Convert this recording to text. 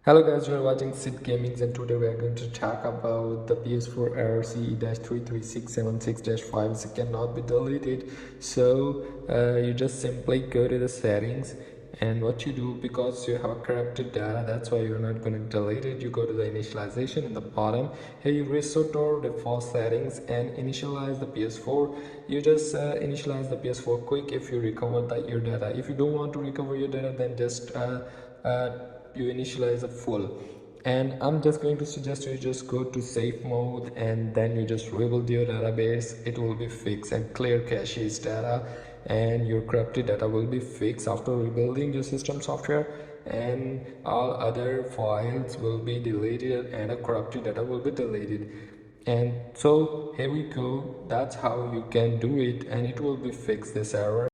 Hello guys, you are watching Sid Gamings and today we are going to talk about the PS4 error CE-33676-5. It cannot be deleted. So you just simply go to the settings, and what you do, because you have a corrupted data, that's why you're not going to delete it. You go to the initialization in the bottom. Here you restore default settings and initialize the PS4. You just initialize the PS4 quick if you recover your data. If you don't want to recover your data, then just you initialize a full. And I'm just going to suggest you just go to safe mode and then you just rebuild your database. It will be fixed, and clear cache's data, and your corrupted data will be fixed after rebuilding your system software, and all other files will be deleted and a corrupted data will be deleted. And so here we go, that's how you can do it, and it will be fixed, this error.